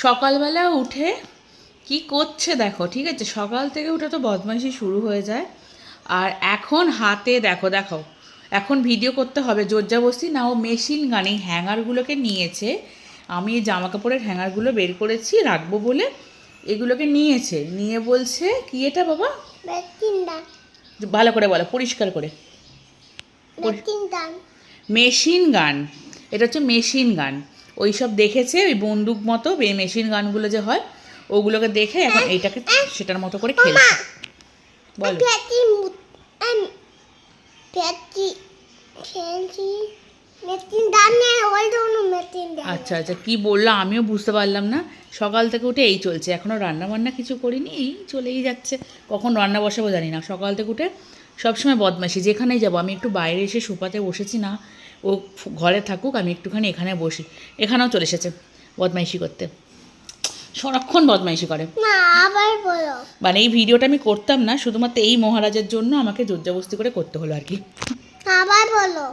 সকালবেলা উঠে কি করছে দেখো, ঠিক আছে? সকাল থেকে উঠে তো বদমাইশি শুরু হয়ে যায়। আর এখন হাতে দেখো দেখো, এখন ভিডিও করতে হবে জোরজাবস্তি না, ও মেশিন গানে হ্যাঙ্গারগুলোকে নিয়েছে। আমি এই জামা কাপড়ের হ্যাঙ্গারগুলো বের করেছি রাখবো বলে, এগুলোকে নিয়েছে, নিয়ে বলছে কি এটা বাবা? ভালো করে বলো, পরিষ্কার করে। মেশিন গান, এটা হচ্ছে মেশিন গান। ওই সব দেখেছে, ওই বন্দুক মতো মেশিন গানগুলো যে হয়, ওগুলোকে দেখে এখন এইটাকে সেটার মতো করে খেলছে। বলো। আচ্ছা আচ্ছা, কি বললো আমিও বুঝতে পারলাম না। সকাল থেকে উঠে এই চলছে, এখনও রান্না বান্না কিছু করিনি, এই চলেই যাচ্ছে। কখন রান্না বসাবো জানি না। সকাল থেকে উঠে সবসময় বদমাইশি, যেখানেই যাবো। আমি একটু বাইরে এসে সোফাতে বসেছি না, ও ঘরে থাকুক, আমি একটুখানি এখানে বসি। এখানেও চলে এসেছে বদমাইশি করতে, সারাক্ষণ বদমাইশি করে। মানে এই ভিডিওটা আমি করতাম না, শুধুমাত্র এই মহারাজের জন্য আমাকে জোরজবস্তি করে করতে হলো আর কি। আবার বলো।